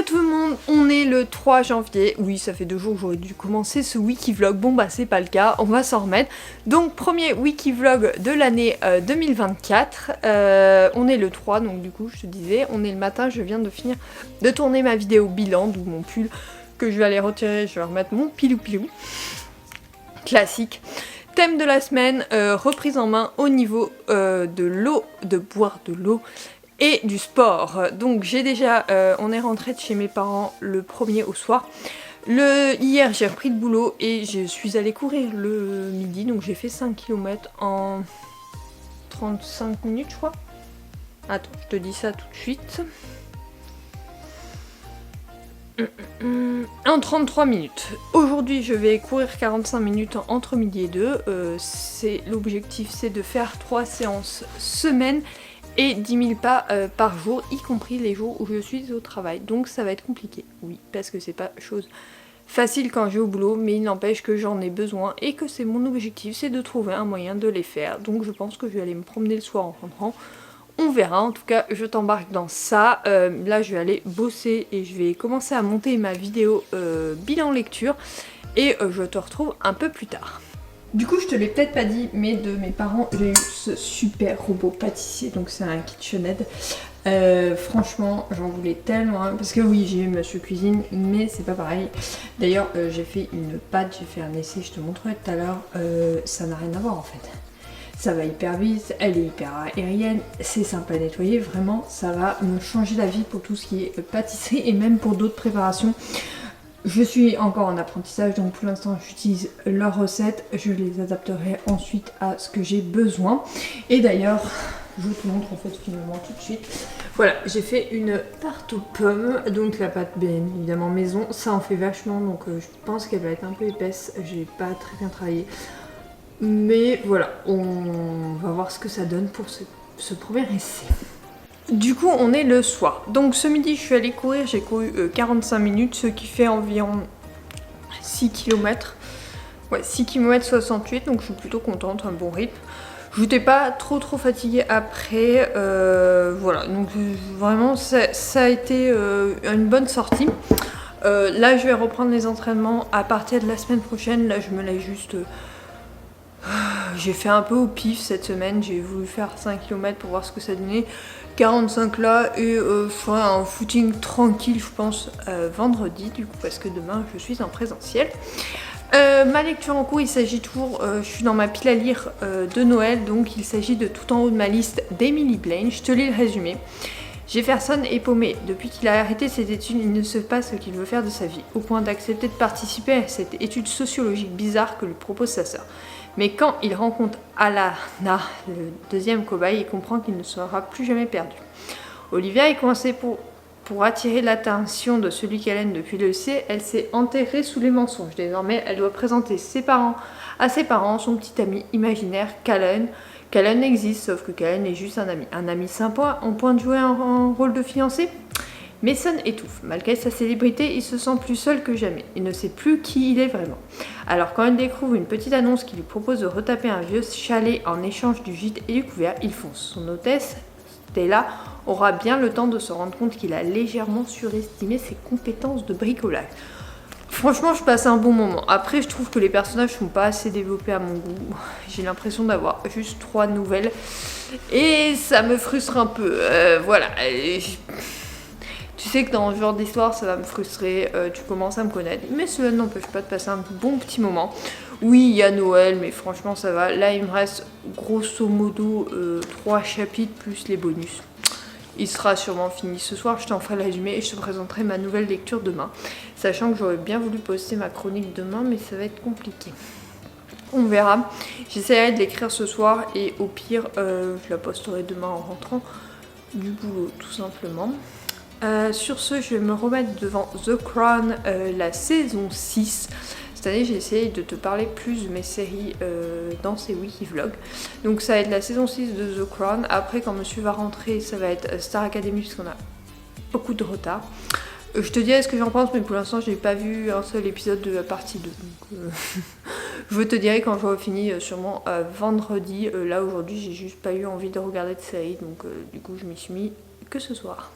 Hello tout le monde, on est le 3 janvier, oui ça fait 2 jours que j'aurais dû commencer ce wiki vlog, bon bah c'est pas le cas, on va s'en remettre. Donc premier wiki vlog de l'année 2024, on est le 3 donc du coup je te disais, on est le matin, je viens de finir de tourner ma vidéo bilan, d'où mon pull que je vais aller retirer, je vais remettre mon pilou classique. Thème de la semaine, reprise en main au niveau de l'eau, de boire de l'eau et du sport. Donc j'ai déjà, on est rentré de chez mes parents le 1er au soir. Hier j'ai repris le boulot et je suis allée courir le midi, donc j'ai fait 5 km en 35 minutes je crois. Attends, je te dis ça tout de suite. En 33 minutes. Aujourd'hui je vais courir 45 minutes entre midi et 2. L'objectif c'est de faire 3 séances semaine et 10 000 pas par jour, y compris les jours où je suis au travail. Donc ça va être compliqué, oui, parce que c'est pas chose facile quand je vais au boulot, mais il n'empêche que j'en ai besoin et que c'est mon objectif, c'est de trouver un moyen de les faire. Donc je pense que je vais aller me promener le soir en rentrant. On verra, en tout cas je t'embarque dans ça. Là je vais aller bosser et je vais commencer à monter ma vidéo bilan lecture et je te retrouve un peu plus tard. Du coup je te l'ai peut-être pas dit, mais de mes parents j'ai eu ce super robot pâtissier, donc c'est un KitchenAid. Franchement j'en voulais tellement, hein, parce que oui j'ai eu Monsieur Cuisine mais c'est pas pareil. D'ailleurs j'ai fait une pâte, j'ai fait un essai, je te montrerai tout à l'heure, ça n'a rien à voir en fait. Ça va hyper vite, elle est hyper aérienne, c'est sympa à nettoyer, vraiment ça va me changer la vie pour tout ce qui est pâtisserie et même pour d'autres préparations. Je suis encore en apprentissage, donc pour l'instant j'utilise leurs recettes, je les adapterai ensuite à ce que j'ai besoin. Et d'ailleurs, je te montre en fait finalement tout de suite. Voilà, j'ai fait une tarte aux pommes, donc la pâte bien évidemment maison, ça en fait vachement, donc je pense qu'elle va être un peu épaisse, j'ai pas très bien travaillé. Mais voilà, on va voir ce que ça donne pour ce premier essai. Du coup, on est le soir. Donc ce midi, je suis allée courir, j'ai couru 45 minutes, ce qui fait environ 6 km. Ouais, 6 km 68, donc je suis plutôt contente, un bon rythme. Je n'étais pas trop fatiguée après, voilà, donc vraiment ça a été une bonne sortie. Là, je vais reprendre les entraînements à partir de la semaine prochaine. Là, je me laisse juste... j'ai fait un peu au pif cette semaine, j'ai voulu faire 5 km pour voir ce que ça donnait. 45 là et je ferai un footing tranquille je pense vendredi du coup parce que demain je suis en présentiel. Ma lecture en cours, il s'agit toujours, je suis dans ma pile à lire de Noël, donc il s'agit de tout en haut de ma liste d'Emily Blaine. Je te lis le résumé. Jefferson est paumé. Depuis qu'il a arrêté ses études, il ne sait pas ce qu'il veut faire de sa vie, au point d'accepter de participer à cette étude sociologique bizarre que lui propose sa sœur. Mais quand il rencontre Alana, le deuxième cobaye, il comprend qu'il ne sera plus jamais perdu. Olivia est coincée pour attirer l'attention de celui qu'elle aime depuis le lycée. Elle s'est enterrée sous les mensonges. Désormais, elle doit présenter à ses parents son petit ami imaginaire, Callan. Callan existe, sauf que Callan est juste un ami. Un ami sympa, en point de jouer un rôle de fiancé. Mason étouffe. Malgré sa célébrité, il se sent plus seul que jamais. Il ne sait plus qui il est vraiment. Alors quand il découvre une petite annonce qui lui propose de retaper un vieux chalet en échange du gîte et du couvert, il fonce. Son hôtesse, Stella, aura bien le temps de se rendre compte qu'il a légèrement surestimé ses compétences de bricolage. Franchement, je passe un bon moment. Après, je trouve que les personnages sont pas assez développés à mon goût. J'ai l'impression d'avoir juste 3 nouvelles. Et ça me frustre un peu. Voilà. Tu sais que dans ce genre d'histoire, ça va me frustrer, tu commences à me connaître. Mais cela n'empêche pas de passer un bon petit moment. Oui, il y a Noël, mais franchement, ça va. Là, il me reste grosso modo 3 chapitres plus les bonus. Il sera sûrement fini ce soir, je t'en ferai le résumé et je te présenterai ma nouvelle lecture demain. Sachant que j'aurais bien voulu poster ma chronique demain, mais ça va être compliqué. On verra. J'essaierai de l'écrire ce soir et au pire, je la posterai demain en rentrant du boulot, tout simplement. Sur ce, je vais me remettre devant The Crown, la saison 6. Cette année, j'ai essayé de te parler plus de mes séries dans ces wiki vlogs. Donc ça va être la saison 6 de The Crown. Après, quand monsieur va rentrer, ça va être Star Academy, puisqu'on a beaucoup de retard. Je te dirai ce que j'en pense, mais pour l'instant, je n'ai pas vu un seul épisode de la partie 2. Donc, je te dirai quand j'aurai fini, sûrement vendredi. Là, aujourd'hui, j'ai juste pas eu envie de regarder de série. Donc, du coup, je m'y suis mis que ce soir.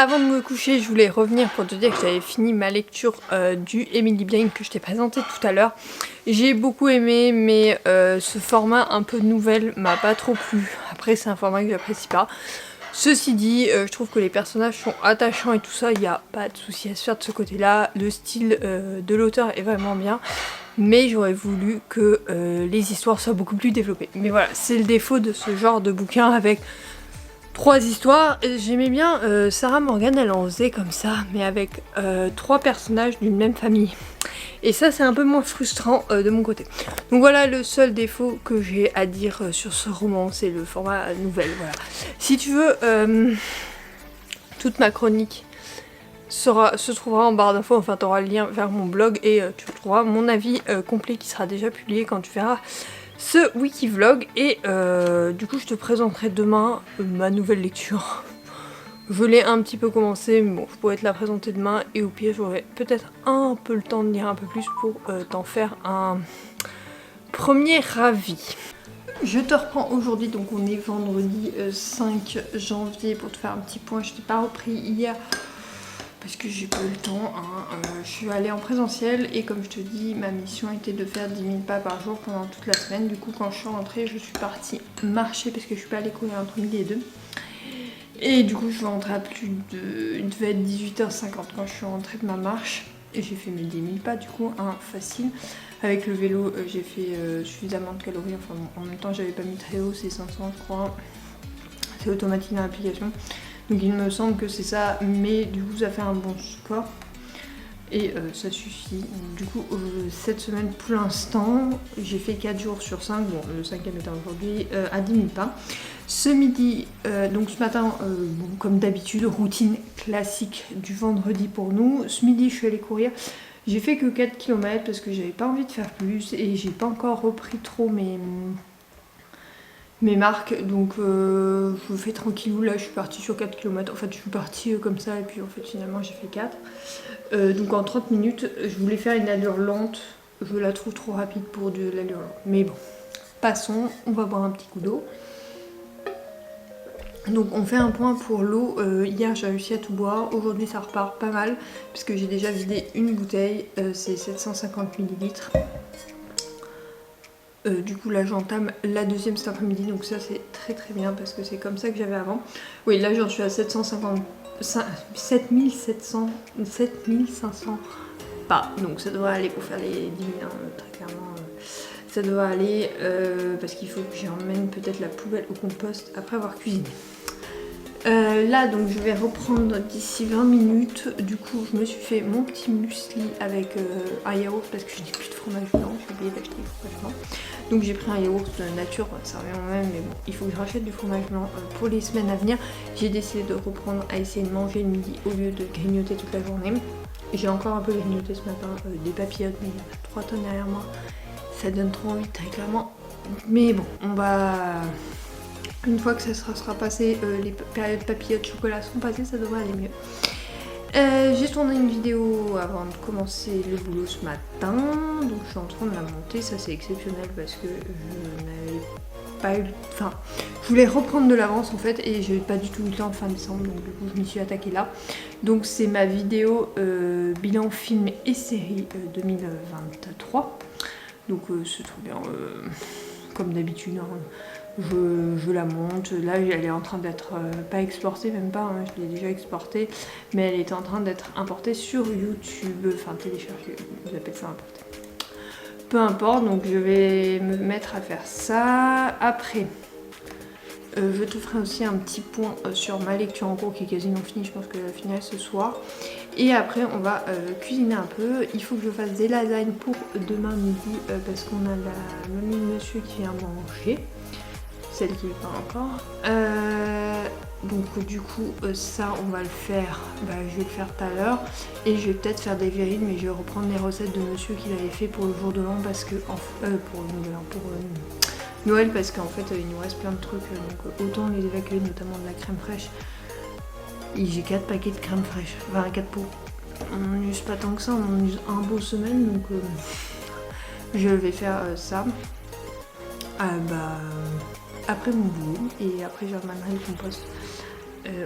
Avant de me coucher, je voulais revenir pour te dire que j'avais fini ma lecture du Emily Blyne que je t'ai présenté tout à l'heure. J'ai beaucoup aimé, mais ce format un peu nouvelle m'a pas trop plu. Après, c'est un format que j'apprécie pas. Ceci dit, je trouve que les personnages sont attachants et tout ça, il n'y a pas de souci à se faire de ce côté-là. Le style de l'auteur est vraiment bien, mais j'aurais voulu que les histoires soient beaucoup plus développées. Mais voilà, c'est le défaut de ce genre de bouquin avec 3 histoires. J'aimais bien Sarah Morgan, elle en faisait comme ça, mais avec 3 personnages d'une même famille. Et ça, c'est un peu moins frustrant de mon côté. Donc voilà, le seul défaut que j'ai à dire sur ce roman, c'est le format nouvelle. Voilà. Si tu veux, toute ma chronique se trouvera en barre d'infos, enfin tu auras le lien vers mon blog et tu trouveras mon avis complet qui sera déjà publié quand tu verras ce wiki-vlog. Et du coup je te présenterai demain ma nouvelle lecture. Je l'ai un petit peu commencé, mais bon, je pourrais te la présenter demain et au pire j'aurai peut-être un peu le temps de lire un peu plus pour t'en faire un premier avis. Je te reprends aujourd'hui, donc on est vendredi 5 janvier pour te faire un petit point. Je t'ai pas repris hier parce que j'ai pas eu le temps, hein. Je suis allée en présentiel et comme je te dis, ma mission était de faire 10 000 pas par jour pendant toute la semaine. Du coup quand je suis rentrée, je suis partie marcher parce que je suis pas allée courir entre midi et 2. Et du coup je vais rentrer à plus de... Il devait être 18h50 quand je suis rentrée de ma marche. Et j'ai fait mes 10 000 pas du coup, facile. Avec le vélo j'ai fait suffisamment de calories. Enfin bon, en même temps j'avais pas mis très haut, c'est 500 je crois. C'est automatique dans l'application. Donc il me semble que c'est ça, mais du coup ça fait un bon score. Et ça suffit. Du coup cette semaine pour l'instant, j'ai fait 4 jours sur 5. Bon, le 5e était aujourd'hui à 10 000 pas. Ce midi, donc ce matin, bon, comme d'habitude, routine classique du vendredi pour nous. Ce midi je suis allée courir. J'ai fait que 4 km parce que j'avais pas envie de faire plus et j'ai pas encore repris trop mes marques, donc je fais tranquillou. Là je suis partie sur 4 km, en fait je suis partie comme ça et puis en fait finalement j'ai fait 4. Donc en 30 minutes, je voulais faire une allure lente, je la trouve trop rapide pour de l'allure lente. Mais bon, passons, on va boire un petit coup d'eau. Donc on fait un point pour l'eau. Hier j'ai réussi à tout boire, aujourd'hui ça repart pas mal puisque j'ai déjà vidé une bouteille, c'est 750 ml. Du coup là j'entame la deuxième cet après-midi, donc ça c'est très très bien parce que c'est comme ça que j'avais avant. Oui, là j'en suis à 7500 pas, donc ça devrait aller pour faire les 10 000, hein, très clairement. Ça devrait aller parce qu'il faut que j'emmène peut-être la poubelle au compost après avoir cuisiné. Là donc je vais reprendre d'ici 20 minutes. Du coup je me suis fait mon petit muesli avec un yaourt parce que je n'ai plus de fromage blanc, j'ai oublié d'acheter du fromage blanc. Donc j'ai pris un yaourt nature, ça revient au même, mais bon, il faut que je rachète du fromage blanc pour les semaines à venir. J'ai décidé de reprendre à essayer de manger le midi au lieu de grignoter toute la journée. J'ai encore un peu grignoté ce matin, des papillotes, mais il y a 3 tonnes derrière moi. Ça donne trop envie très clairement. Mais bon, on va... Une fois que ça sera passé, les périodes papillotes chocolat sont passées, ça devrait aller mieux. J'ai tourné une vidéo avant de commencer le boulot ce matin, donc je suis en train de la monter. Ça c'est exceptionnel parce que je n'avais pas eu... Enfin, je voulais reprendre de l'avance en fait et j'ai pas du tout eu le temps en fin décembre, donc du coup je m'y suis attaquée là. Donc c'est ma vidéo bilan film et série 2023. Donc c'est trop bien, comme d'habitude, hein. Je la monte, là elle est en train d'être pas exportée, même pas, hein, je l'ai déjà exportée, mais elle est en train d'être importée sur YouTube, enfin téléchargée, j'appelle ça importer. Peu importe, donc je vais me mettre à faire ça. Après, je te ferai aussi un petit point sur ma lecture en cours qui est quasiment finie, je pense que je vais finir ce soir. Et après on va cuisiner un peu. Il faut que je fasse des lasagnes pour demain midi parce qu'on a la mamie de monsieur qui vient manger. Celle qui n'est pas encore. Donc du coup ça on va le faire, je vais le faire tout à l'heure. Et je vais peut-être faire des verrines, mais je vais reprendre les recettes de monsieur qu'il avait fait pour le jour de l'an parce que pour Noël parce qu'en fait il nous reste plein de trucs, donc autant les évacuer, notamment de la crème fraîche. Et j'ai 4 paquets de crème fraîche, enfin 4 pots. On n'use pas tant que ça, on en use un beau semaine, donc je vais faire ça. Après mon boulot, et après je ramènerai le compost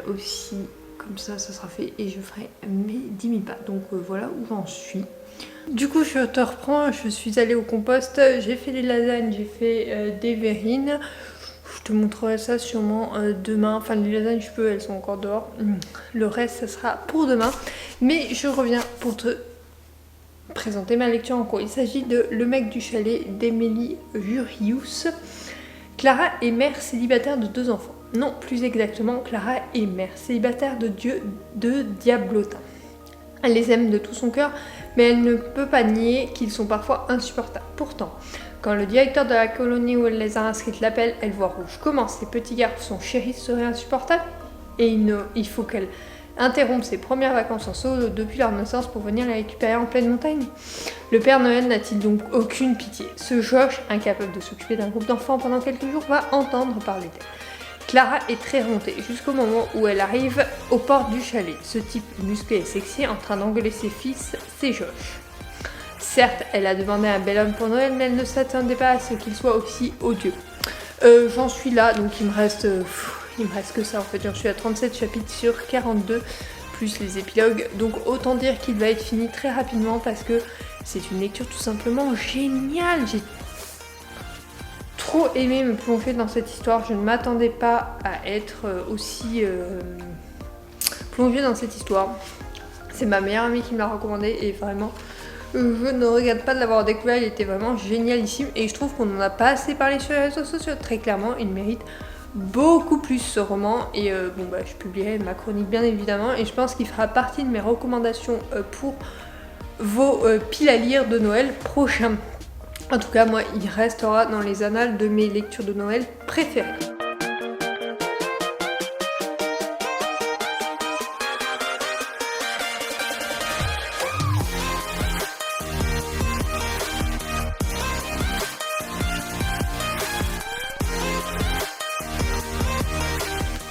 aussi comme ça sera fait et je ferai mes 10 000 pas. Donc voilà où j'en suis. Du coup je te reprends, je suis allée au compost, j'ai fait des lasagnes, j'ai fait des verrines. Je te montrerai ça sûrement demain. Enfin les lasagnes je peux, elles sont encore dehors. Le reste ça sera pour demain. Mais je reviens pour te présenter ma lecture en cours. Il s'agit de Le mec du chalet d'Émilie Jurius. Clara est mère célibataire de 2 enfants. Non, plus exactement, Clara est mère célibataire de diablotins. Elle les aime de tout son cœur, mais elle ne peut pas nier qu'ils sont parfois insupportables. Pourtant, quand le directeur de la colonie où elle les a inscrites l'appelle, elle voit rouge. Comment ces petits garçons chéris seraient insupportables? Et il faut qu'elle interrompe ses premières vacances en solo depuis leur naissance pour venir les récupérer en pleine montagne. Le Père Noël n'a-t-il donc aucune pitié? Ce Josh, incapable de s'occuper d'un groupe d'enfants pendant quelques jours, va entendre parler d'elle. Clara est très remontée jusqu'au moment où elle arrive aux portes du chalet. Ce type musclé et sexy en train d'engueuler ses fils, c'est Josh. Certes, elle a demandé un bel homme pour Noël, mais elle ne s'attendait pas à ce qu'il soit aussi odieux. J'en suis là, donc il me reste que ça en fait. J'en suis à 37 chapitres sur 42, plus les épilogues. Donc autant dire qu'il va être fini très rapidement parce que c'est une lecture tout simplement géniale. J'ai trop aimé me plonger dans cette histoire. Je ne m'attendais pas à être aussi plongée dans cette histoire. C'est ma meilleure amie qui me l'a recommandé et vraiment je ne regrette pas de l'avoir découvert. Il était vraiment génialissime et je trouve qu'on n'en a pas assez parlé sur les réseaux sociaux. Très clairement, il mérite beaucoup plus ce roman et je publierai ma chronique bien évidemment et je pense qu'il fera partie de mes recommandations pour vos piles à lire de Noël prochain. En tout cas, moi, il restera dans les annales de mes lectures de Noël préférées.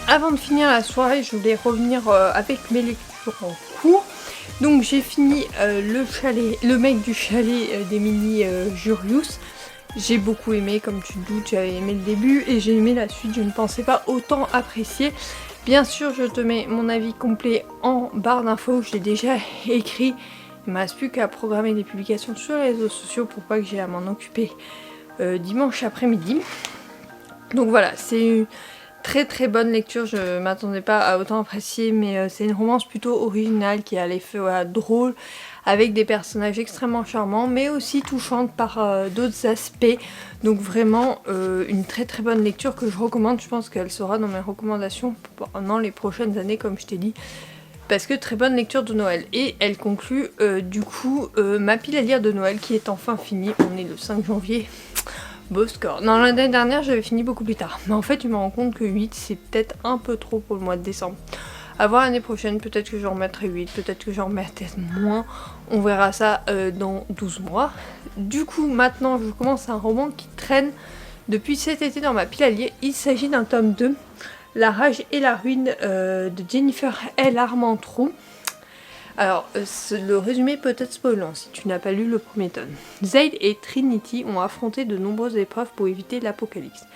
Avant de finir la soirée, je voulais revenir avec mes lectures en cours. Donc j'ai fini le mec du chalet d'Émilie Jurius. J'ai beaucoup aimé, comme tu te doutes, j'avais aimé le début et j'ai aimé la suite, je ne pensais pas autant apprécier. Bien sûr, je te mets mon avis complet en barre d'infos, je l'ai déjà écrit. Il ne me reste plus qu'à programmer des publications sur les réseaux sociaux pour pas que j'ai à m'en occuper dimanche après-midi. Donc voilà, c'est une très très bonne lecture, je m'attendais pas à autant apprécier, mais c'est une romance plutôt originale qui a l'effet drôle, avec des personnages extrêmement charmants, mais aussi touchante par d'autres aspects. Donc vraiment une très très bonne lecture que je recommande, je pense qu'elle sera dans mes recommandations pendant les prochaines années comme je t'ai dit. Parce que très bonne lecture de Noël. Et elle conclut du coup ma pile à lire de Noël qui est enfin finie, on est le 5 janvier. Beau score. Non, l'année dernière j'avais fini beaucoup plus tard. Mais en fait je me rends compte que 8 c'est peut-être un peu trop pour le mois de décembre. À voir l'année prochaine, peut-être que j'en remettrai 8, peut-être que j'en remettrai moins. On verra ça dans 12 mois. Du coup maintenant je commence un roman qui traîne depuis cet été dans ma pile à lire. Il s'agit d'un tome 2, La rage et la ruine de Jennifer L. Armentrout. Alors, le résumé peut être spoilant si tu n'as pas lu le premier tome. Zane et Trinity ont affronté de nombreuses épreuves pour éviter l'apocalypse.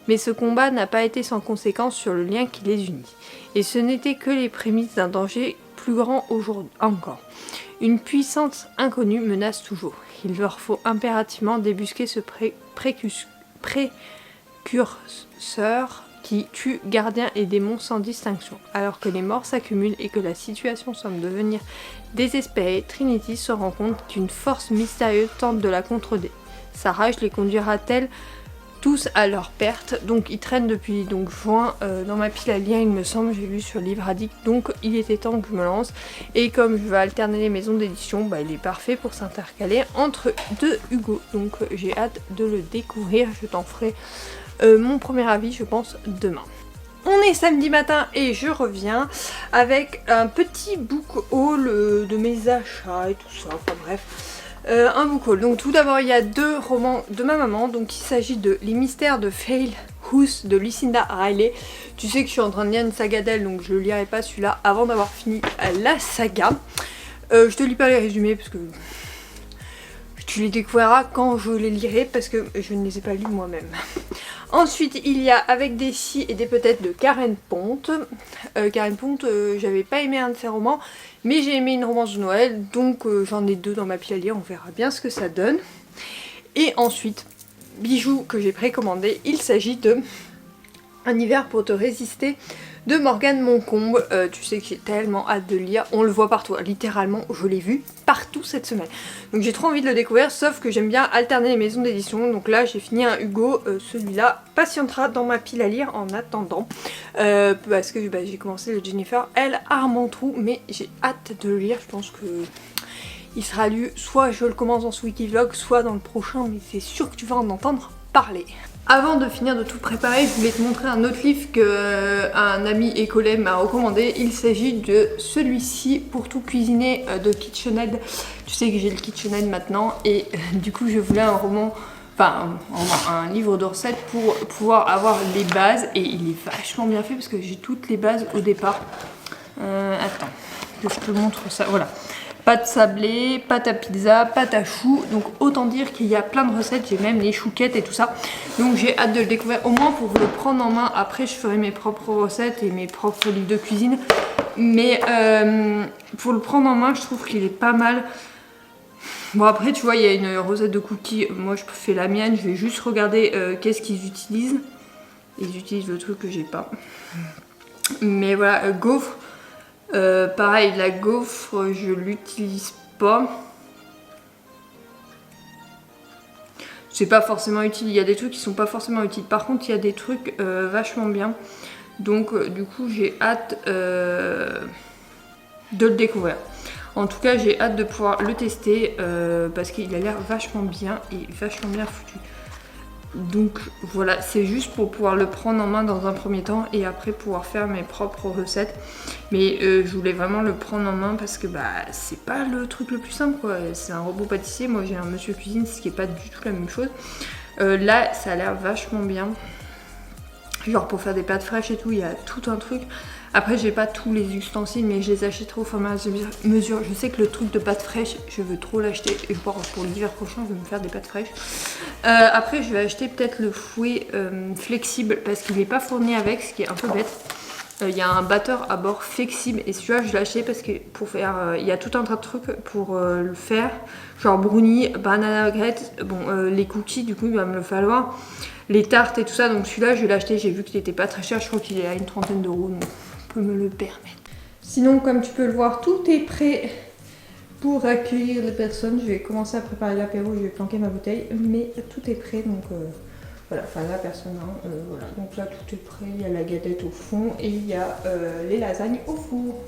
Mais ce combat n'a pas été sans conséquence sur le lien qui les unit. Et ce n'était que les prémices d'un danger plus grand aujourd'hui encore. Une puissance inconnue menace toujours. Il leur faut impérativement débusquer ce précurseur qui tue gardiens et démons sans distinction. Alors que les morts s'accumulent et que la situation semble devenir désespérée, Trinity se rend compte qu'une force mystérieuse tente de la contrôler. Sa rage les conduira-t-elle tous à leur perte? Donc ils traînent depuis juin dans ma pile à lire, il me semble, j'ai lu sur Livre Addict, donc il était temps que je me lance. Et comme je vais alterner les maisons d'édition, il est parfait pour s'intercaler entre deux Hugo. Donc j'ai hâte de le découvrir, je t'en ferai mon premier avis je pense demain. On est samedi matin et je reviens avec un petit book haul de mes achats et tout ça, enfin bref. Un book haul. Donc tout d'abord il y a 2 romans de ma maman, donc il s'agit de Les mystères de Phale House de Lucinda Riley. Tu sais que je suis en train de lire une saga d'elle, donc je ne lirai pas celui-là avant d'avoir fini la saga. Je te lis pas les résumés parce que tu les découvriras quand je les lirai parce que je ne les ai pas lus moi-même. Ensuite il y a avec des si et des peut-être de Karen Ponte. Karen Ponte, j'avais pas aimé un de ses romans, mais j'ai aimé une romance de Noël, donc j'en ai 2 dans ma pile à lire, on verra bien ce que ça donne. Et ensuite, bijoux que j'ai précommandé, il s'agit de Un hiver pour te résister de Morgane Moncombe. Tu sais que j'ai tellement hâte de le lire, on le voit partout, littéralement je l'ai vu partout cette semaine. Donc j'ai trop envie de le découvrir, sauf que j'aime bien alterner les maisons d'édition. Donc là j'ai fini un Hugo, celui-là patientera dans ma pile à lire en attendant. Parce que j'ai commencé le Jennifer L. Armentrout, mais j'ai hâte de le lire, je pense que il sera lu, soit je le commence dans ce Wikivlog, soit dans le prochain, mais c'est sûr que tu vas en entendre parler. Avant de finir de tout préparer, je voulais te montrer un autre livre qu'un ami et collègue m'a recommandé. Il s'agit de celui-ci, Pour tout cuisiner, de KitchenAid. Tu sais que j'ai le KitchenAid maintenant et du coup je voulais un roman, enfin un livre de recettes pour pouvoir avoir les bases, et il est vachement bien fait parce que j'ai toutes les bases au départ. Attends, que je te montre ça, voilà. Pâte sablée, pâte à pizza, pâte à choux, donc autant dire qu'il y a plein de recettes, j'ai même les chouquettes et tout ça. Donc j'ai hâte de le découvrir, au moins pour le prendre en main. Après je ferai mes propres recettes et mes propres livres de cuisine. Mais pour le prendre en main, je trouve qu'il est pas mal. Bon après tu vois, il y a une recette de cookies, moi je fais la mienne, je vais juste regarder qu'est-ce qu'ils utilisent. Ils utilisent le truc que j'ai pas. Mais voilà, gaufre. Pareil, la gaufre, je l'utilise pas. C'est pas forcément utile, il y a des trucs qui sont pas forcément utiles. Par contre, il y a des trucs vachement bien. Donc, du coup, j'ai hâte de le découvrir. En tout cas, j'ai hâte de pouvoir le tester parce qu'il a l'air vachement bien et vachement bien foutu. Donc voilà, c'est juste pour pouvoir le prendre en main dans un premier temps et après pouvoir faire mes propres recettes. Mais je voulais vraiment le prendre en main parce que c'est pas le truc le plus simple quoi. C'est un robot pâtissier, moi j'ai un monsieur cuisine, ce qui est pas du tout la même chose. Là ça a l'air vachement bien. Genre pour faire des pâtes fraîches et tout, il y a tout un truc. Après j'ai pas tous les ustensiles mais je les achèterai au fur et à mesure. Je sais que le truc de pâtes fraîches, je veux trop l'acheter. Et pour l'hiver prochain, je vais me faire des pâtes fraîches. Après je vais acheter peut-être le fouet flexible parce qu'il n'est pas fourni avec, ce qui est un peu bête. Il y a un batteur à bord flexible et celui-là je l'ai acheté parce que pour faire, il y a tout un tas de trucs pour le faire. Genre brownie, banana baguette, bon les cookies du coup il va me le falloir. Les tartes et tout ça, donc celui-là je l'ai acheté, j'ai vu qu'il n'était pas très cher, je crois qu'il est à une trentaine d'euros, donc on peut me le permettre. Sinon comme tu peux le voir, tout est prêt pour accueillir les personnes. Je vais commencer à préparer l'apéro, je vais planquer ma bouteille, mais tout est prêt, donc voilà, enfin la personne, hein, voilà. Donc là tout est prêt, il y a la galette au fond et il y a les lasagnes au four.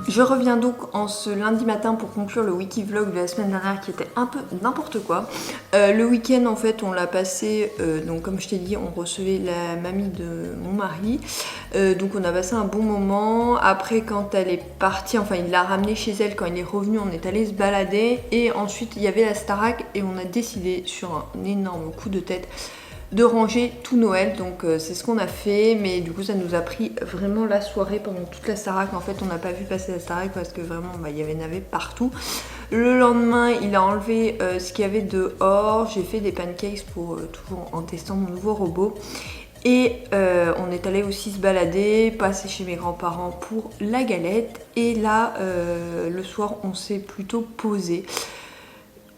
Je reviens donc en ce lundi matin pour conclure le Wikivlog de la semaine dernière qui était un peu n'importe quoi. Le week-end en fait on l'a passé, donc comme je t'ai dit on recevait la mamie de mon mari. Donc on a passé un bon moment. Après quand elle est partie, enfin il l'a ramenée chez elle, quand il est revenu on est allé se balader. Et ensuite il y avait la Starac et on a décidé sur un énorme coup de tête de ranger tout Noël, donc c'est ce qu'on a fait, mais du coup ça nous a pris vraiment la soirée pendant toute la Starac. En fait on n'a pas vu passer la Starac parce que vraiment il y avait navet partout. Le lendemain il a enlevé ce qu'il y avait dehors, j'ai fait des pancakes pour toujours en testant mon nouveau robot. Et on est allé aussi se balader, passer chez mes grands-parents pour la galette. Et là le soir on s'est plutôt posé.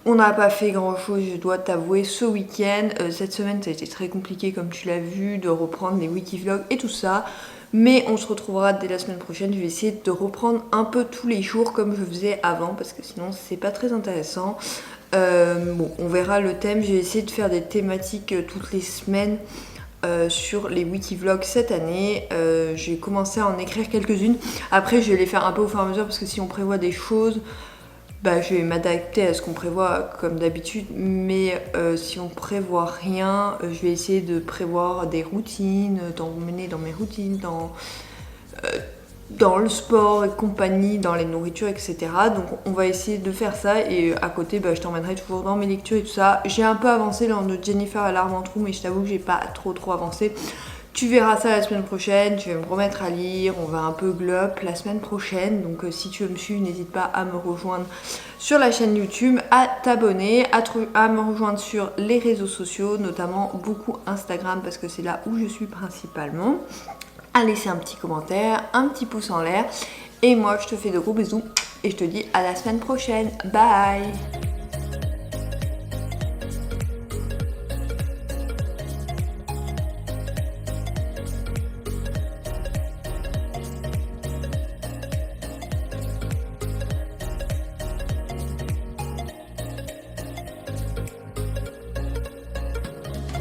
On n'a pas fait grand chose, je dois t'avouer, ce week-end. Cette semaine ça a été très compliqué comme tu l'as vu, de reprendre les Wikivlogs et tout ça. Mais on se retrouvera dès la semaine prochaine. Je vais essayer de reprendre un peu tous les jours comme je faisais avant parce que sinon c'est pas très intéressant. Bon, on verra le thème. J'ai essayé de faire des thématiques toutes les semaines sur les Wikivlogs cette année. J'ai commencé à en écrire quelques-unes. Après je vais les faire un peu au fur et à mesure parce que si on prévoit des choses... bah, je vais m'adapter à ce qu'on prévoit comme d'habitude, mais si on prévoit rien, je vais essayer de prévoir des routines, d'emmener dans mes routines, dans le sport et compagnie, dans les nourritures, etc. Donc on va essayer de faire ça et à côté bah, je t'emmènerai toujours dans mes lectures et tout ça. J'ai un peu avancé dans de Jennifer à l'arme en trou, mais je t'avoue que j'ai pas trop avancé. Tu verras ça la semaine prochaine, je vais me remettre à lire, on va un peu glop la semaine prochaine. Donc si tu veux me suivre, n'hésite pas à me rejoindre sur la chaîne YouTube, à t'abonner, à me rejoindre sur les réseaux sociaux, notamment beaucoup Instagram parce que c'est là où je suis principalement. À laisser un petit commentaire, un petit pouce en l'air. Et moi, je te fais de gros bisous et je te dis à la semaine prochaine. Bye!